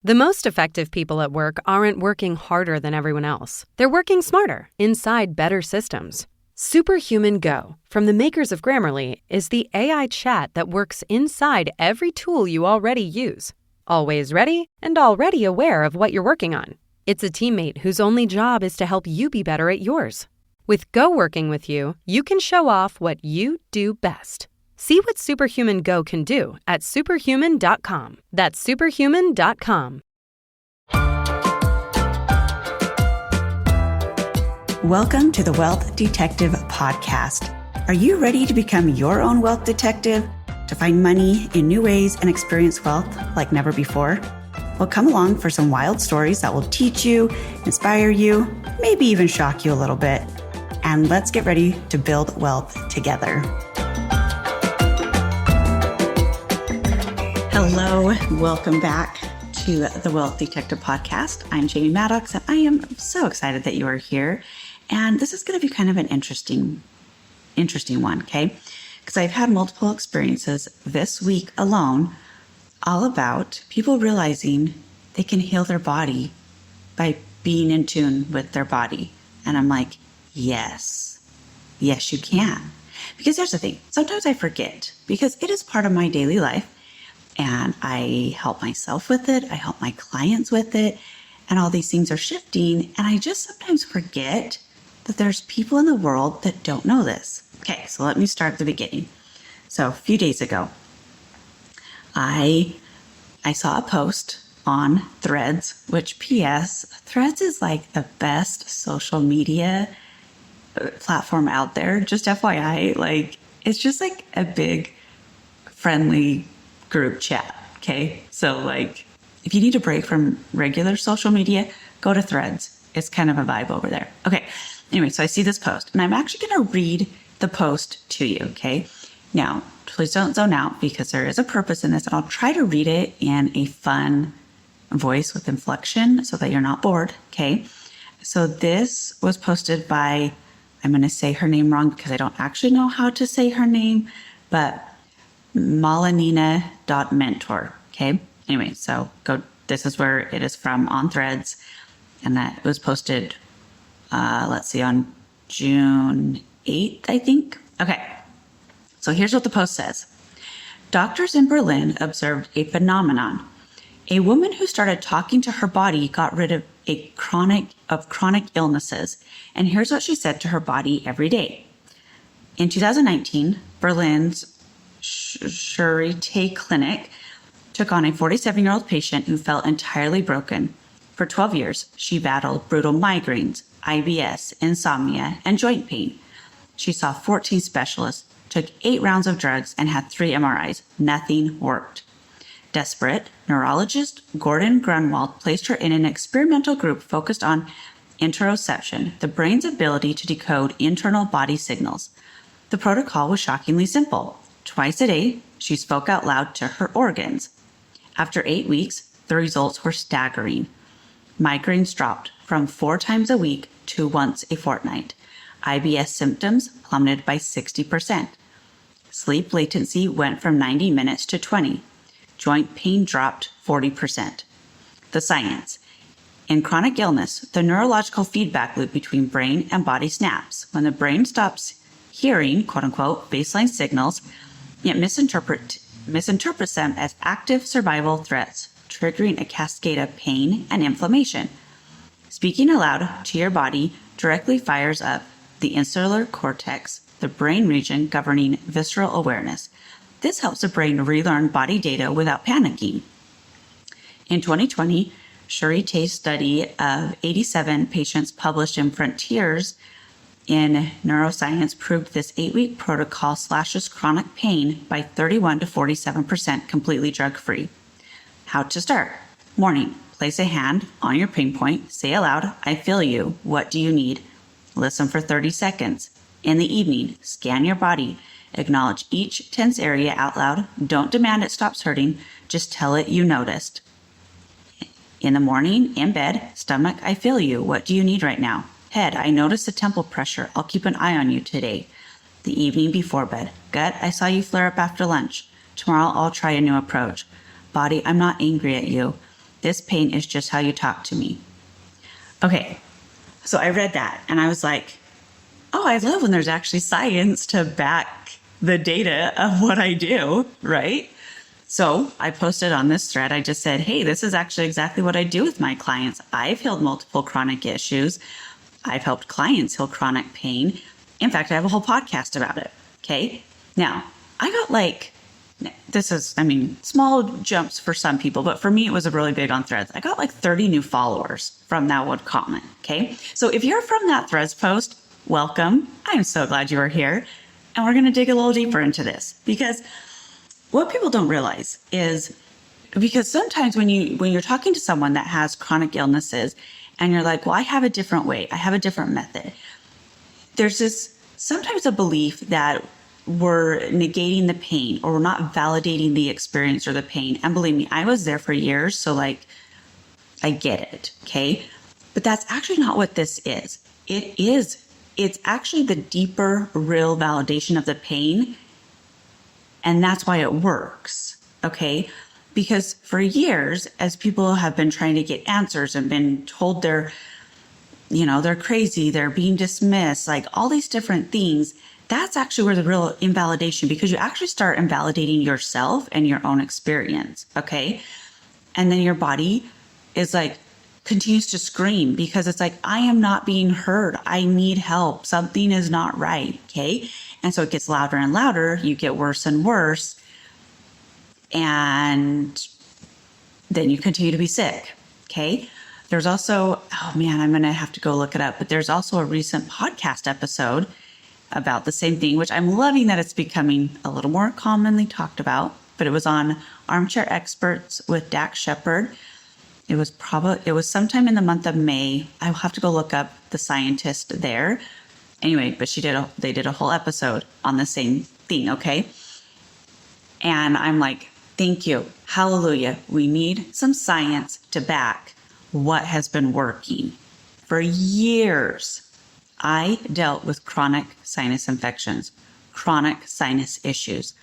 The most effective people at work aren't working harder than everyone else. They're working smarter inside better systems. Superhuman Go, from the makers of Grammarly, is the AI chat that works inside every tool you already use. Always ready and already aware of what you're working on. It's a teammate whose only job is to help you be better at yours. With Go working with you, you can show off what you do best. See what Superhuman Go can do at superhuman.com. That's superhuman.com. Welcome to the Wealth Detective Podcast. Are you ready to become your own wealth detective? To find money in new ways and experience wealth like never before? Well, come along for some wild stories that will teach you, inspire you, maybe even shock you a little bit. And let's get ready to build wealth together. Hello, welcome back to the Wealth Detective Podcast. I'm Jamie Maddox, and I am so excited that you are here. And this is going to be kind of an interesting one, okay? Because I've had multiple experiences this week alone all about people realizing they can heal their body by being in tune with their body. And I'm like, yes, you can. Because here's the thing, sometimes I forget because it is part of my daily life. And I help myself with it. I help my clients with it. And all these things are shifting. And I just sometimes forget that there's people in the world that don't know this. Okay, so let me start at the beginning. So a few days ago, I saw a post on Threads, which P.S. Threads is like the best social media platform out there. Just FYI, like it's just like a big friendly group chat. Okay. So like if you need a break from regular social media, go to Threads. It's kind of a vibe over there. Okay. Anyway, so I see this post and I'm actually going to read the post to you. Okay. Now, please don't zone out because there is a purpose in this. And I'll try to read it in a fun voice with inflection so that you're not bored. Okay. So this was posted by, I'm going to say her name wrong because I don't actually know how to say her name, but Malanina.mentor. Okay. Anyway, so this is where it is from on Threads. And that was posted, on June 8th, I think. Okay. So here's what the post says. Doctors in Berlin observed a phenomenon. A woman who started talking to her body got rid of chronic illnesses. And here's what she said to her body every day. In 2019, Berlin's Charité Clinic took on a 47-year-old patient who felt entirely broken. For 12 years, she battled brutal migraines, IBS, insomnia, and joint pain. She saw 14 specialists, took 8 rounds of drugs, and had 3 MRIs. Nothing worked. Desperate, neurologist Gordon Grunwald placed her in an experimental group focused on interoception, the brain's ability to decode internal body signals. The protocol was shockingly simple. Twice a day, she spoke out loud to her organs. After 8 weeks, the results were staggering. Migraines dropped from 4 times a week to once a fortnight. IBS symptoms plummeted by 60%. Sleep latency went from 90 minutes to 20. Joint pain dropped 40%. The science. In chronic illness, the neurological feedback loop between brain and body snaps. When the brain stops hearing, quote unquote, baseline signals, it misinterprets them as active survival threats, triggering a cascade of pain and inflammation. Speaking aloud to your body directly fires up the insular cortex, the brain region governing visceral awareness. This helps the brain relearn body data without panicking. In 2020, Charité's study of 87 patients published in Frontiers in Neuroscience proved this 8-week protocol slashes chronic pain by 31 to 47% completely drug-free. How to start. Morning. Place a hand on your pain point. Say aloud, I feel you. What do you need? Listen for 30 seconds. In the evening, scan your body. Acknowledge each tense area out loud. Don't demand it stops hurting. Just tell it you noticed. In the morning, in bed, stomach, I feel you. What do you need right now? Head, I notice the temple pressure. I'll keep an eye on you today. The evening before bed. Gut, I saw you flare up after lunch. Tomorrow I'll try a new approach. Body, I'm not angry at you. This pain is just how you talk to me. Okay, so I read that and I was like, oh, I love when there's actually science to back the data of what I do, right? So I posted on this thread, I just said, hey, this is actually exactly what I do with my clients. I've healed multiple chronic issues. I've helped clients heal chronic pain. In fact, I have a whole podcast about it. Okay. Now, I got small jumps for some people, but for me, it was a really big on Threads. I got 30 new followers from that one comment. Okay. So if you're from that Threads post, welcome. I'm so glad you are here. And we're going to dig a little deeper into this, because what people don't realize is, because sometimes when you're talking to someone that has chronic illnesses and you're like, well, I have a different way, I have a different method. There's this sometimes a belief that we're negating the pain or we're not validating the experience or the pain. And believe me, I was there for years. So I get it. Okay. But that's actually not what this is. It's actually the deeper, real validation of the pain. And that's why it works, okay? Because for years, as people have been trying to get answers and been told they're crazy, they're being dismissed, all these different things, that's actually where the real invalidation, because you actually start invalidating yourself and your own experience, okay? And then your body is continues to scream because it's I am not being heard. I need help. Something is not right, okay? And so it gets louder and louder. You get worse and worse. And then you continue to be sick, okay? There's also, oh man, I'm going to have to go look it up. But there's also a recent podcast episode about the same thing, which I'm loving that it's becoming a little more commonly talked about. But it was on Armchair Experts with Dax Shepard. It was sometime in the month of May. I'll have to go look up the scientist there. Anyway, but they did a whole episode on the same thing, okay? And I'm thank you. Hallelujah. We need some science to back what has been working. For years, I dealt with chronic sinus infections, chronic sinus issues.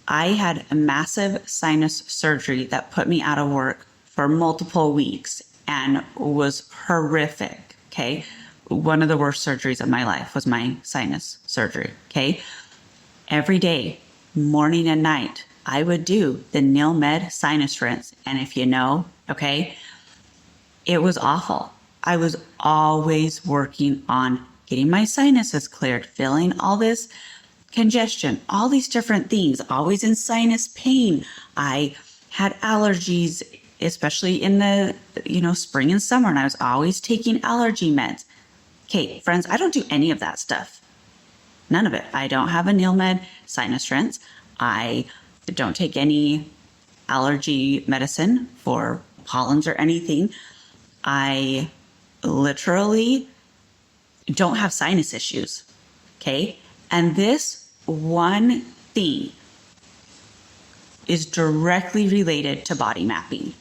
I had a massive sinus surgery that put me out of work for multiple weeks and was horrific, okay? One of the worst surgeries of my life was my sinus surgery, okay? Every day, morning and night, I would do the NeilMed sinus rinse. And if you know, okay, it was awful. I was always working on getting my sinuses cleared, filling all this congestion, all these different things, always in sinus pain. I had allergies, especially in the, spring and summer, and I was always taking allergy meds. Okay, friends, I don't do any of that stuff. None of it. I don't have a NeilMed sinus rinse. I don't take any allergy medicine for pollens or anything. I literally don't have sinus issues. Okay? And this one thing is directly related to body mapping.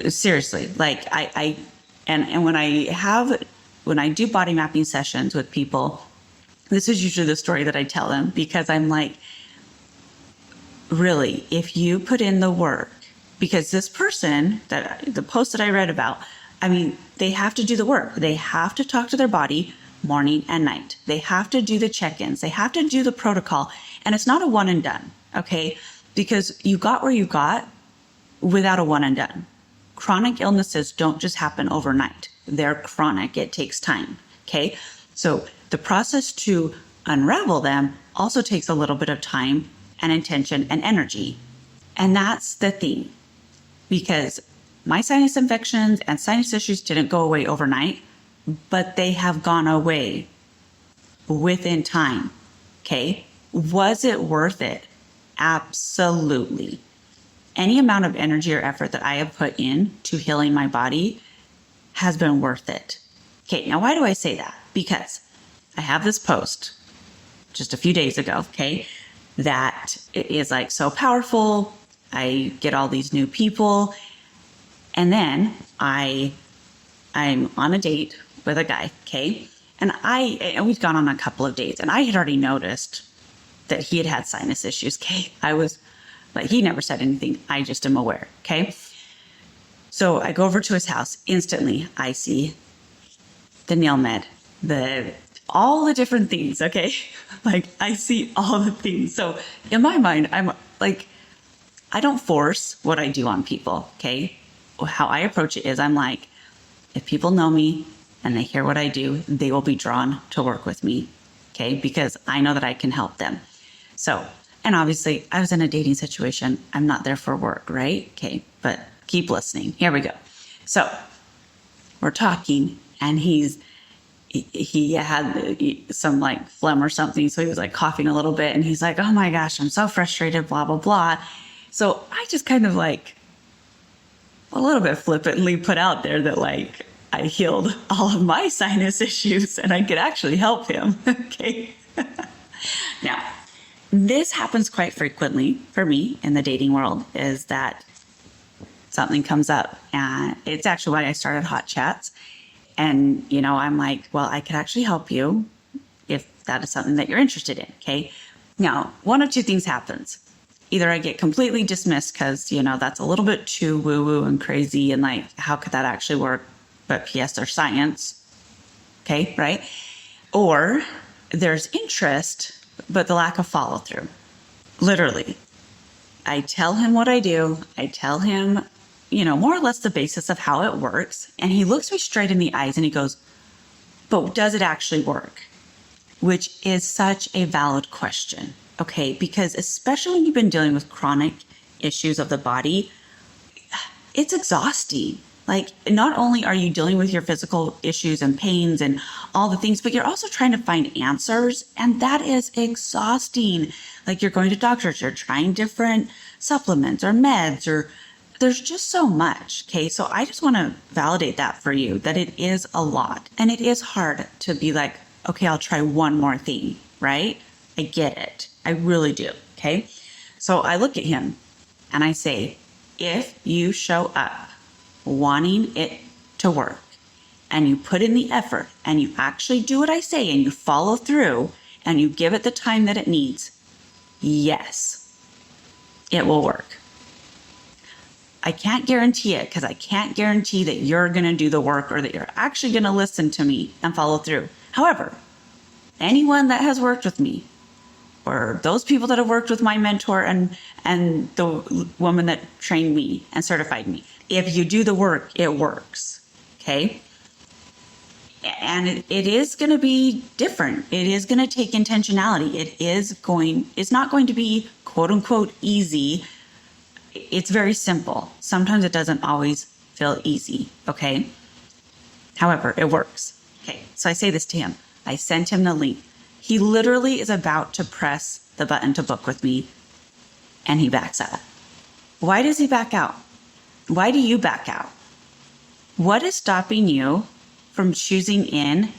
Seriously, and when I do body mapping sessions with people, this is usually the story that I tell them, because I'm really, if you put in the work, because this person, the post that I read about, they have to do the work. They have to talk to their body morning and night. They have to do the check-ins. They have to do the protocol. And it's not a one and done, okay? Because you got where you got without a one and done. Chronic illnesses don't just happen overnight. They're chronic. It takes time, okay? So the process to unravel them also takes a little bit of time and intention and energy. And that's the thing, because my sinus infections and sinus issues didn't go away overnight, but they have gone away within time, okay? Was it worth it? Absolutely. Any amount of energy or effort that I have put in to healing my body has been worth it. Okay, now why do I say that? Because I have this post just a few days ago, okay, that is so powerful. I get all these new people. And then I'm on a date with a guy, okay? And we've gone on a couple of dates, and I had already noticed that he had sinus issues, okay? He never said anything. I just am aware, okay? So I go over to his house. Instantly, I see the nail med, all the different things, okay? Like, I see all the things. So in my mind, I'm like, I don't force what I do on people, okay? How I approach it is I'm like, if people know me and they hear what I do, they will be drawn to work with me, okay? Because I know that I can help them. So, and obviously I was in a dating situation. I'm not there for work, right? Okay, but keep listening. Here we go. So we're talking and he had some like phlegm or something. So he was like coughing a little bit and he's like, oh my gosh, I'm so frustrated, blah, blah, blah. So I just kind of like a little bit flippantly put out there that like I healed all of my sinus issues and I could actually help him. Okay. Now, this happens quite frequently for me in the dating world, is that something comes up, and it's actually why I started Hot Chats. And, I'm like, well, I could actually help you if that is something that you're interested in. Okay. Now, one of two things happens. Either I get completely dismissed because, that's a little bit too woo-woo and crazy. And like, how could that actually work? But P.S. there's science. Okay. Right. Or there's interest, but the lack of follow through. Literally. I tell him what I do. I tell him, more or less the basis of how it works. And he looks me straight in the eyes and he goes, but does it actually work? Which is such a valid question. Okay. Because especially when you've been dealing with chronic issues of the body, it's exhausting. Like, not only are you dealing with your physical issues and pains and all the things, but you're also trying to find answers. And that is exhausting. Like, you're going to doctors, you're trying different supplements or meds, or there's just so much. Okay. So I just want to validate that for you, that it is a lot. And it is hard to be like, okay, I'll try one more thing, right? I get it. I really do. Okay. So I look at him and I say, if you show up wanting it to work and you put in the effort and you actually do what I say and you follow through and you give it the time that it needs, yes, it will work. I can't guarantee it because I can't guarantee that you're going to do the work or that you're actually going to listen to me and follow through. However, anyone that has worked with me, or those people that have worked with my mentor and the woman that trained me and certified me, if you do the work, it works. Okay. And it is going to be different. It is going to take intentionality. It's not going to be quote unquote easy. It's very simple. Sometimes it doesn't always feel easy. Okay. However, it works. Okay. So I say this to him. I sent him the link. He literally is about to press the button to book with me and he backs out. Why does he back out? Why do you back out? What is stopping you from choosing in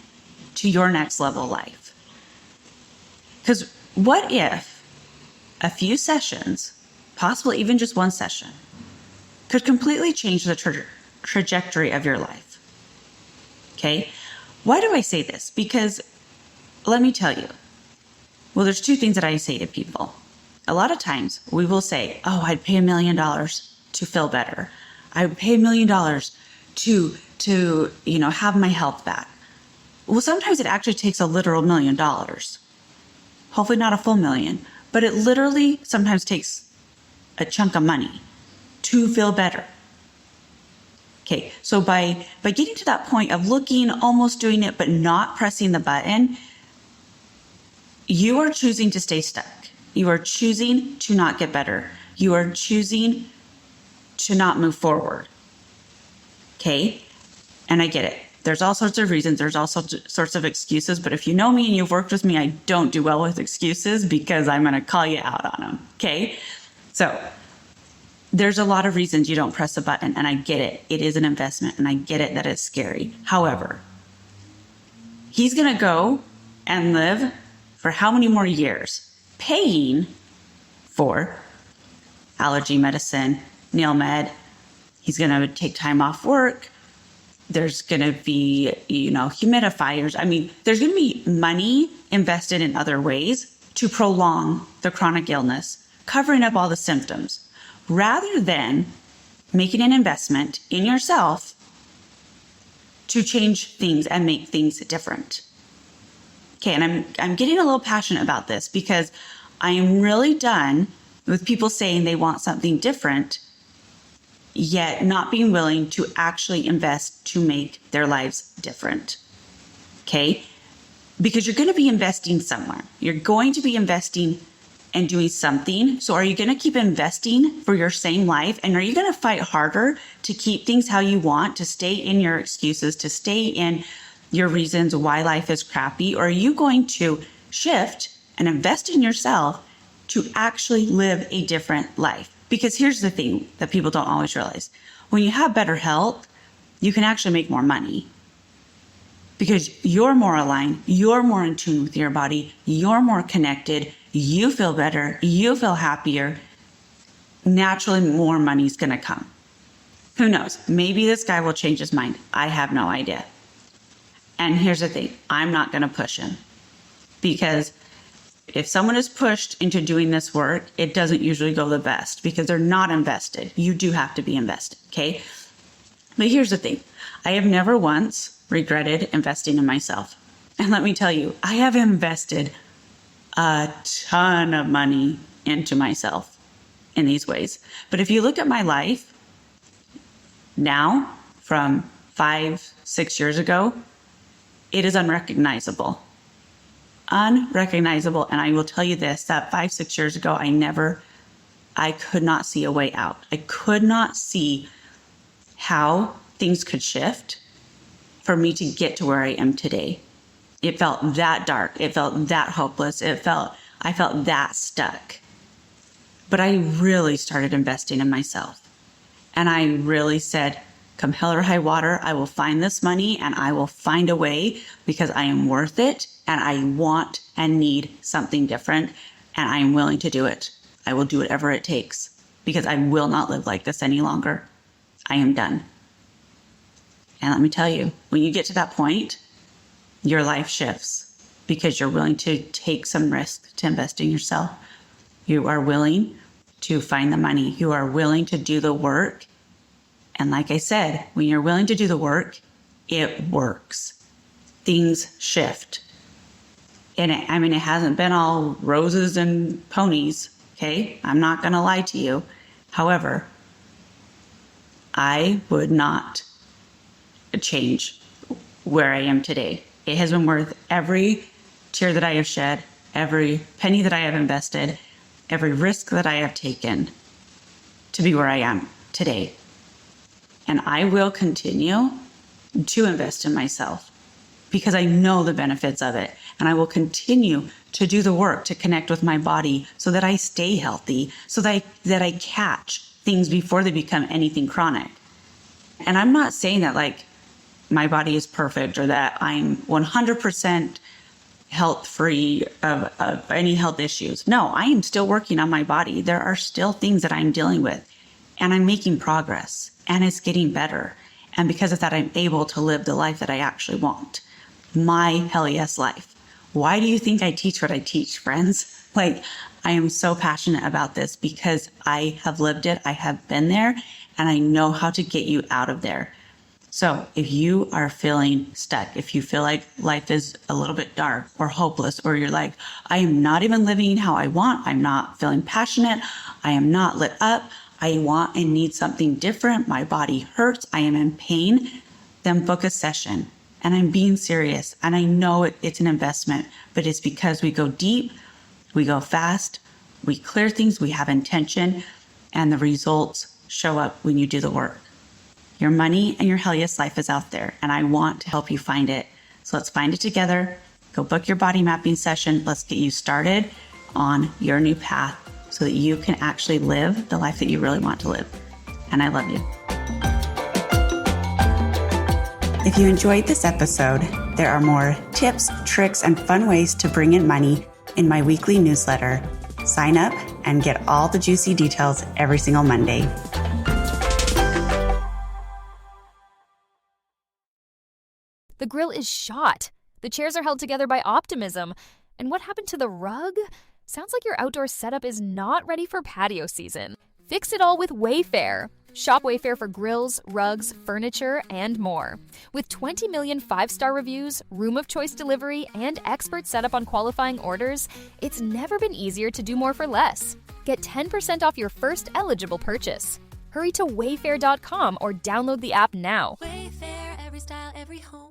to your next level life? Because what if a few sessions, possibly even just one session, could completely change the trajectory of your life? Okay. Why do I say this? Because let me tell you, well, there's two things that I say to people. A lot of times we will say, oh, I'd pay $1 million to feel better. I would pay $1 million to have my health back. Well, sometimes it actually takes a literal $1 million. Hopefully not a full million, but it literally sometimes takes a chunk of money to feel better. Okay, so by getting to that point of looking, almost doing it, but not pressing the button, you are choosing to stay stuck. You are choosing to not get better. You are choosing to not move forward. Okay? And I get it. There's all sorts of reasons. There's all sorts of excuses. But if you know me and you've worked with me, I don't do well with excuses because I'm going to call you out on them. Okay? So there's a lot of reasons you don't press the button. And I get it. It is an investment. And I get it that it's scary. However, he's going to go and live for how many more years paying for allergy medicine, nail med. He's going to take time off work. There's going to be, humidifiers. I mean, there's going to be money invested in other ways to prolong the chronic illness, covering up all the symptoms, rather than making an investment in yourself to change things and make things different. Okay, and I'm getting a little passionate about this because I am really done with people saying they want something different, yet not being willing to actually invest to make their lives different. Okay? Because you're going to be investing somewhere. You're going to be investing and doing something. So are you going to keep investing for your same life? And are you going to fight harder to keep things how you want, to stay in your excuses, to stay in your reasons why life is crappy? Or are you going to shift and invest in yourself to actually live a different life? Because here's the thing that people don't always realize. When you have better health, you can actually make more money because you're more aligned, you're more in tune with your body, you're more connected, you feel better, you feel happier. Naturally, more money's going to come. Who knows? Maybe this guy will change his mind. I have no idea. And here's the thing. I'm not going to push him because if someone is pushed into doing this work, it doesn't usually go the best because they're not invested. You do have to be invested, okay? But here's the thing. I have never once regretted investing in myself. And let me tell you, I have invested a ton of money into myself in these ways. But if you look at my life now from 5-6 years ago, it is unrecognizable. Unrecognizable. And I will tell you this, that 5-6 years ago, I could not see a way out. I could not see how things could shift for me to get to where I am today. It felt that dark. It felt that hopeless. I felt that stuck. But I really started investing in myself. And I really said, come hell or high water, I will find this money and I will find a way because I am worth it and I want and need something different and I am willing to do it. I will do whatever it takes because I will not live like this any longer. I am done. And let me tell you, when you get to that point, your life shifts because you're willing to take some risk to invest in yourself. You are willing to find the money. You are willing to do the work. And like I said, when you're willing to do the work, it works. Things shift. And it hasn't been all roses and ponies, okay? I'm not going to lie to you. However, I would not change where I am today. It has been worth every tear that I have shed, every penny that I have invested, every risk that I have taken to be where I am today. And I will continue to invest in myself because I know the benefits of it. And I will continue to do the work to connect with my body so that I stay healthy, so that I catch things before they become anything chronic. And I'm not saying that like my body is perfect or that I'm 100% health-free of any health issues. No, I am still working on my body. There are still things that I'm dealing with and I'm making progress and it's getting better. And because of that, I'm able to live the life that I actually want. My hell yes life. Why do you think I teach what I teach, friends? Like, I am so passionate about this because I have lived it. I have been there and I know how to get you out of there. So if you are feeling stuck, if you feel like life is a little bit dark or hopeless, or you're like, I am not even living how I want, I'm not feeling passionate, I am not lit up, I want and need something different, my body hurts, I am in pain, then book a session. And I'm being serious. And I know it's an investment, but it's because we go deep, we go fast, we clear things, we have intention, and the results show up when you do the work. Your money and your hell yes life is out there, and I want to help you find it. So let's find it together. Go book your body mapping session. Let's get you started on your new path so that you can actually live the life that you really want to live. And I love you. If you enjoyed this episode, there are more tips, tricks, and fun ways to bring in money in my weekly newsletter. Sign up and get all the juicy details every single Monday. The grill is shot. The chairs are held together by optimism. And what happened to the rug? Sounds like your outdoor setup is not ready for patio season. Fix it all with Wayfair. Shop Wayfair for grills, rugs, furniture, and more. With 20 million 5-star reviews, room of choice delivery, and expert setup on qualifying orders, it's never been easier to do more for less. Get 10% off your first eligible purchase. Hurry to wayfair.com or download the app now. Wayfair, every style, every home.